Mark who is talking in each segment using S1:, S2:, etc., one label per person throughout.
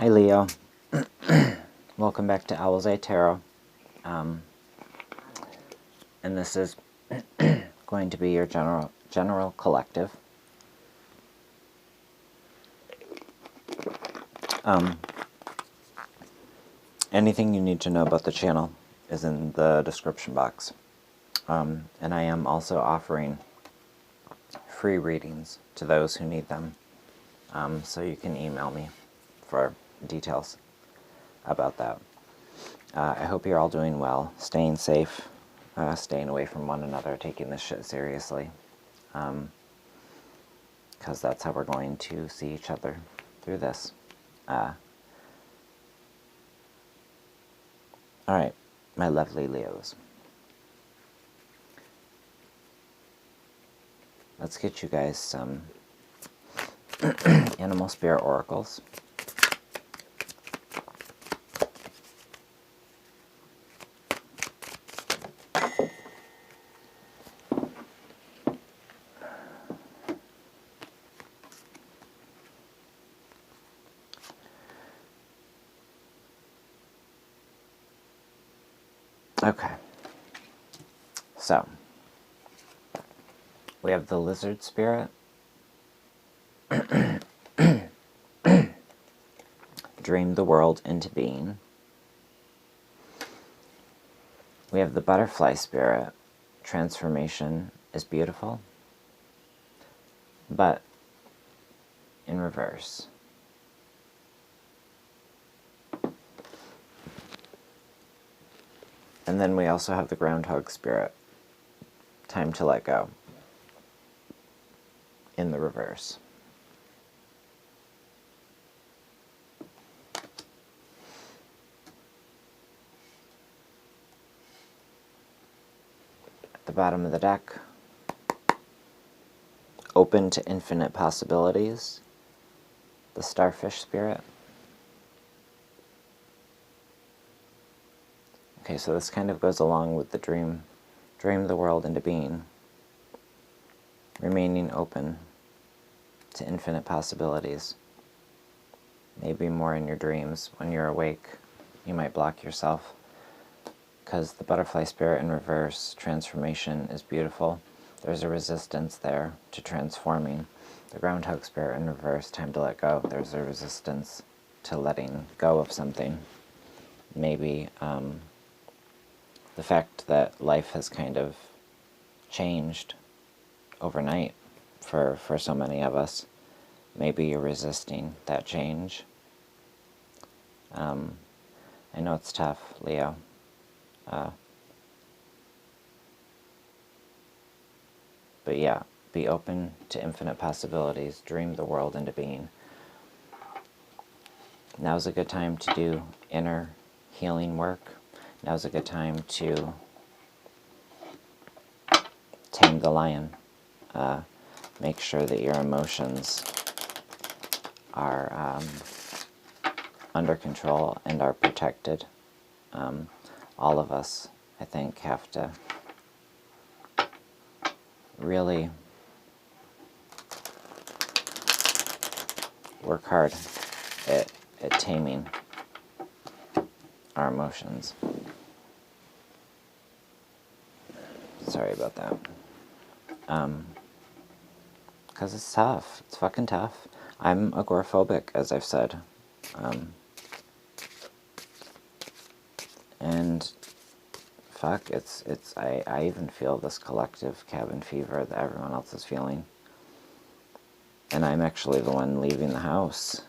S1: Hi Leo, welcome back to Owl's Eye Tarot, and this is going to be your general collective. Anything you need to know about the channel is in the description box, and I am also offering free readings to those who need them, so you can email me for details about that. I hope you're all doing well, staying safe, staying away from one another, taking this shit seriously, because that's how we're going to see each other through this. Alright, my lovely Leos. Let's get you guys some animal spirit oracles. Okay, so we have the lizard spirit, dream the world into being. We have the butterfly spirit, transformation is beautiful, but in reverse. And then we also have the groundhog spirit, time to let go, in the reverse. At the bottom of the deck, open to infinite possibilities, the starfish spirit. Okay, so this kind of goes along with the dream the world into being, remaining open to infinite possibilities. Maybe more in your dreams. When you're awake, you might block yourself, because the butterfly spirit in reverse, transformation is beautiful. There's a resistance there to transforming. The groundhog spirit in reverse, time to let go. There's a resistance to letting go of something. Maybe the fact that life has kind of changed overnight for so many of us. Maybe you're resisting that change. I know it's tough, Leo. But yeah, be open to infinite possibilities. Dream the world into being. Now's a good time to do inner healing work. Now's a good time to tame the lion. Make sure that your emotions are under control and are protected. All of us, I think, have to really work hard at taming our emotions. Sorry about that. Because it's tough. It's fucking tough. I'm agoraphobic, as I've said. And fuck, I even feel this collective cabin fever that everyone else is feeling. And I'm actually the one leaving the house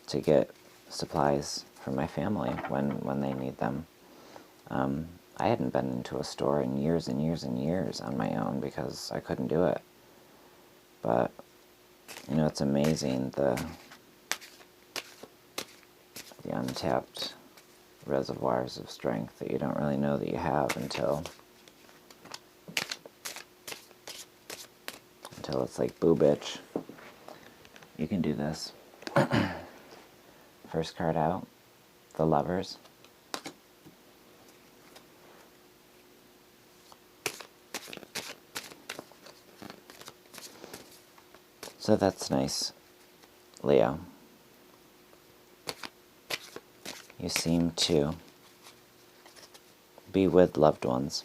S1: to get supplies for my family when they need them. I hadn't been into a store in years and years and years on my own because I couldn't do it. But, you know, it's amazing the untapped reservoirs of strength that you don't really know that you have until it's like, boo bitch, you can do this. First card out, the Lovers. So that's nice, Leo. you seem to be with loved ones,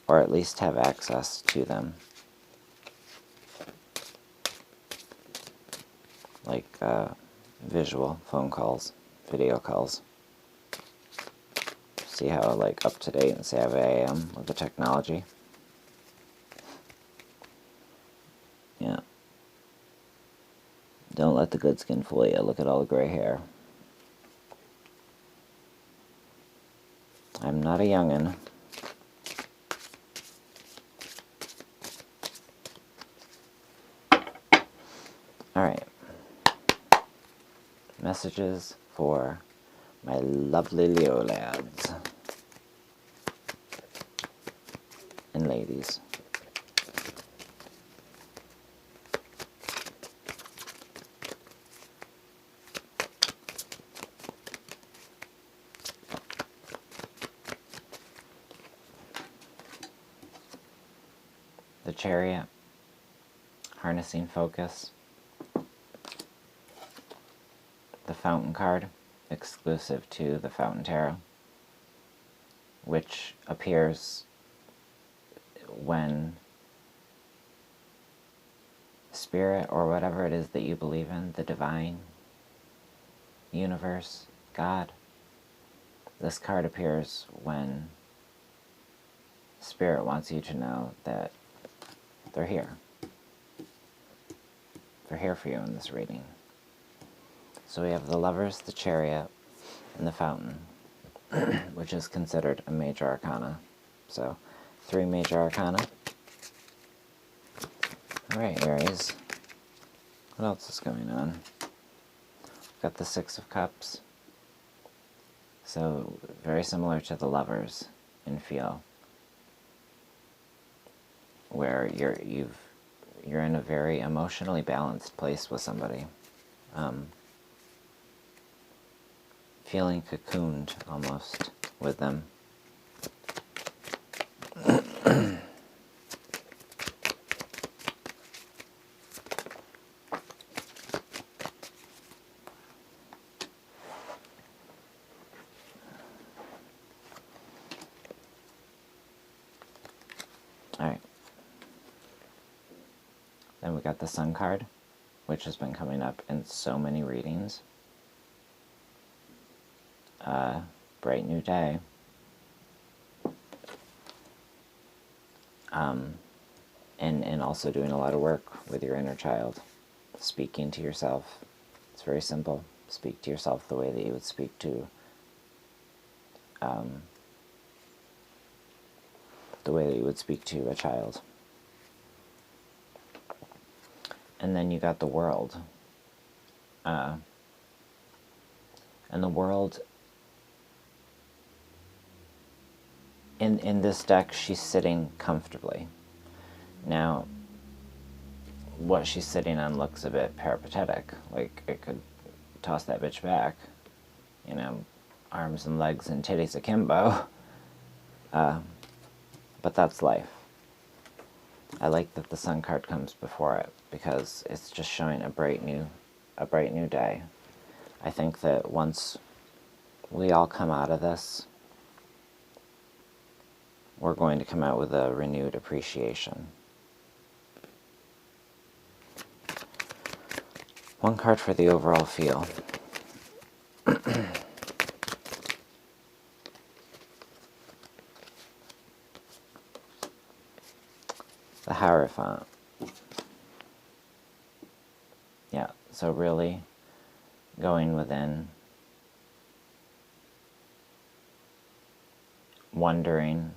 S1: or at least have access to them. Like visual phone calls, video calls. See how like up to date and savvy I am with the technology? Yeah. Don't let the good skin fool you. Look at all the gray hair. I'm not a youngin'. Alright. Messages for my lovely Leo lads and ladies. The Chariot, harnessing focus. The Fountain card, exclusive to the Fountain Tarot, which appears when Spirit, or whatever it is that you believe in, the divine, universe, God, this card appears when Spirit wants you to know that they're here. They're here for you in this reading. So we have the Lovers, the Chariot, and the Fountain, which is considered a major arcana. So, 3 major arcana. Alright, Aries. What else is going on? We've got the 6 of Cups. So, very similar to the Lovers in feel, where you're in a very emotionally balanced place with somebody. Feeling cocooned, almost, with them. Alright. Then we got the Sun card, which has been coming up in so many readings. Bright new day. And also doing a lot of work with your inner child. Speaking to yourself. It's very simple. Speak to yourself the way that you would speak to a child. And then you got the World. And the World, in this deck, she's sitting comfortably. Now, what she's sitting on looks a bit peripatetic, like it could toss that bitch back, you know, arms and legs and titties akimbo. But that's life. I like that the Sun card comes before it, because it's just showing a bright new day. I think that once we all come out of this, we're going to come out with a renewed appreciation. One card for the overall feel. The Hierophant. Yeah, so really going within, wondering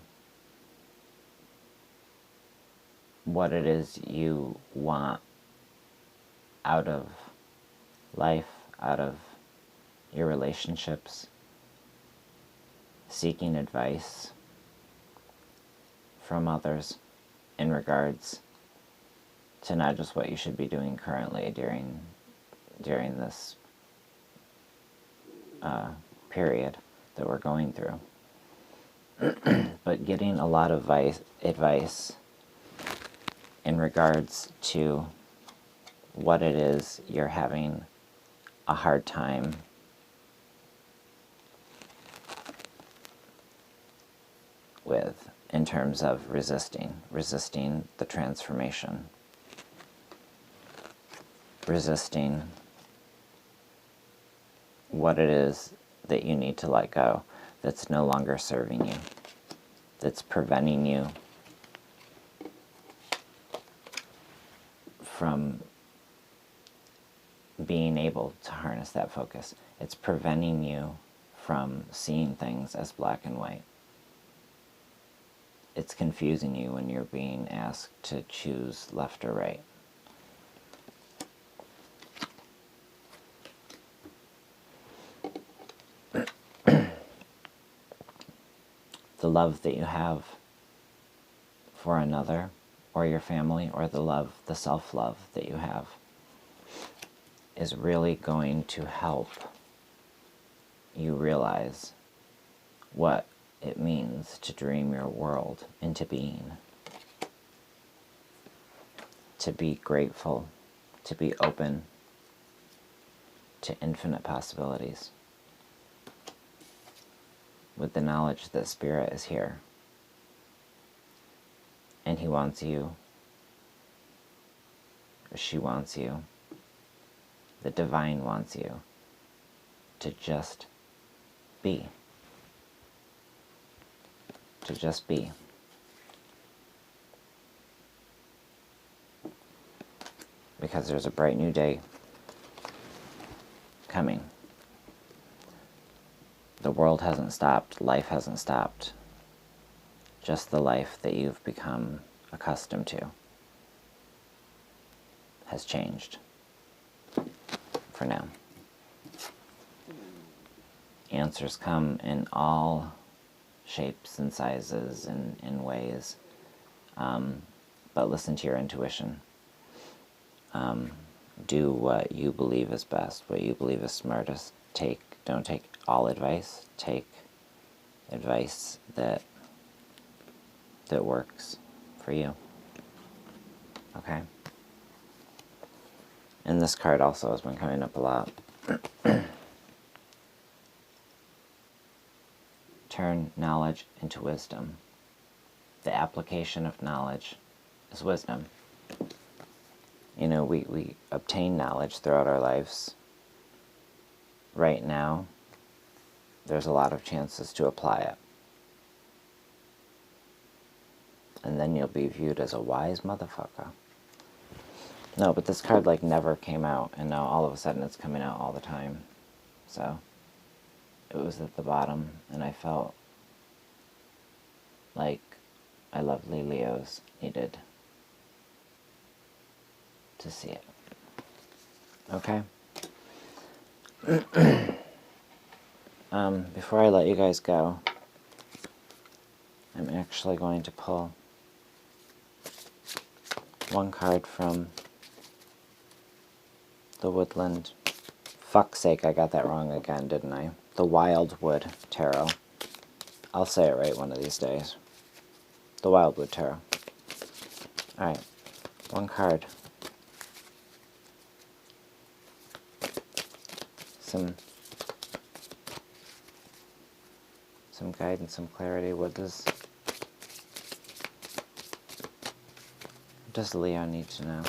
S1: what it is you want out of life, out of your relationships, seeking advice from others in regards to not just what you should be doing currently during this period that we're going through, but getting a lot of advice in regards to what it is you're having a hard time with in terms of resisting the transformation, resisting what it is that you need to let go that's no longer serving you, that's preventing you from being able to harness that focus. It's preventing you from seeing things as black and white. It's confusing you when you're being asked to choose left or right. The love that you have for another or your family, or the self-love that you have, is really going to help you realize what it means to dream your world into being, to be grateful, to be open to infinite possibilities, with the knowledge that Spirit is here, and he wants you, or she wants you, the divine wants you to just be. To just be. Because there's a bright new day coming. The world hasn't stopped, life hasn't stopped. Just the life that you've become accustomed to has changed. For now. Answers come in all shapes and sizes and ways, but listen to your intuition. Do what you believe is best, what you believe is smartest. Don't take all advice. Take advice that works for you. Okay? And this card also has been coming up a lot. Turn knowledge into wisdom. The application of knowledge is wisdom. You know, we obtain knowledge throughout our lives. Right now, there's a lot of chances to apply it. And then you'll be viewed as a wise motherfucker. No, but this card like never came out, and now all of a sudden it's coming out all the time. So it was at the bottom, and I felt like I lovely Leos needed to see it. Okay? Before I let you guys go, I'm actually going to pull one card from the Woodland. Fuck's sake, I got that wrong again, didn't I? The Wildwood Tarot. I'll say it right one of these days. The Wildwood Tarot. Alright, one card. Some guidance, some clarity. What does Leo need to know?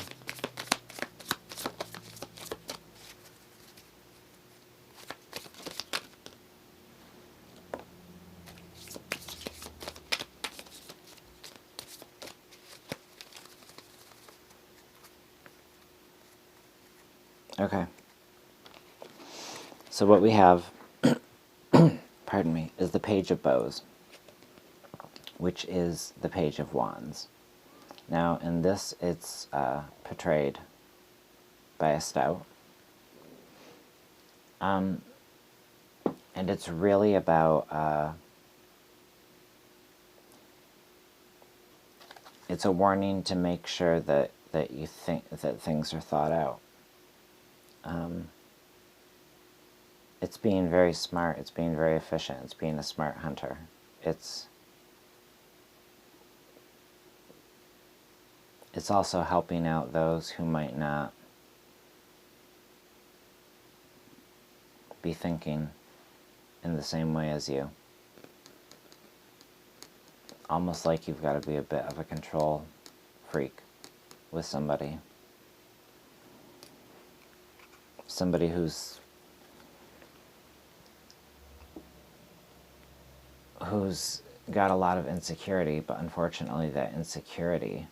S1: Okay. So what we have, pardon me, is the Page of Bows, which is the Page of Wands. Now, in this, it's portrayed by a Stout. And it's really about, it's a warning to make sure that you think that things are thought out. It's being very smart, it's being very efficient, it's being a smart hunter. It's also helping out those who might not be thinking in the same way as you. almost like you've got to be a bit of a control freak with somebody. Somebody who's got a lot of insecurity, but unfortunately that insecurity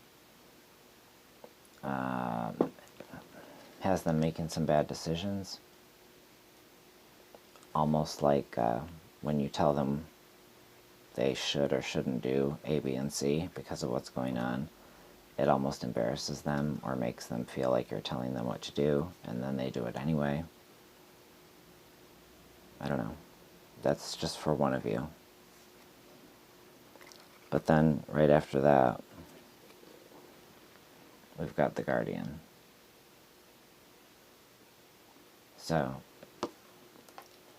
S1: has them making some bad decisions. Almost like when you tell them they should or shouldn't do A, B, and C because of what's going on, it almost embarrasses them or makes them feel like you're telling them what to do, and then they do it anyway. I don't know. That's just for one of you. But then, right after that, we've got the Guardian. So,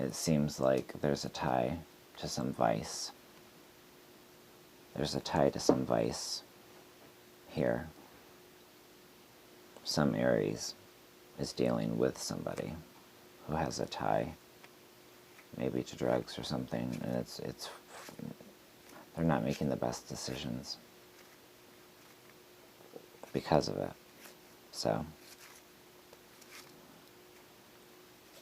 S1: it seems like there's a tie to some vice. There's a tie to some vice here. Some Aries is dealing with somebody who has a tie, maybe to drugs or something, and it's they're not making the best decisions because of it. So,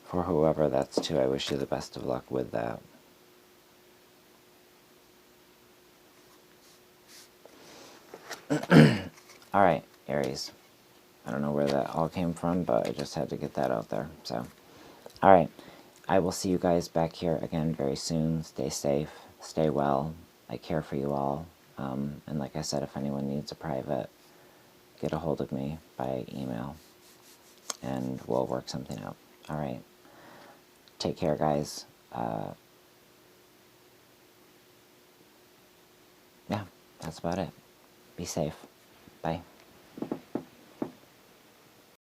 S1: for whoever that's to, I wish you the best of luck with that. Alright, Aries. I don't know where that all came from, but I just had to get that out there. So, alright. I will see you guys back here again very soon. Stay safe. Stay well. I care for you all. And like I said, if anyone needs a private, get a hold of me by email. And we'll work something out. Alright. Take care, guys. Yeah, that's about it. Be safe. Bye.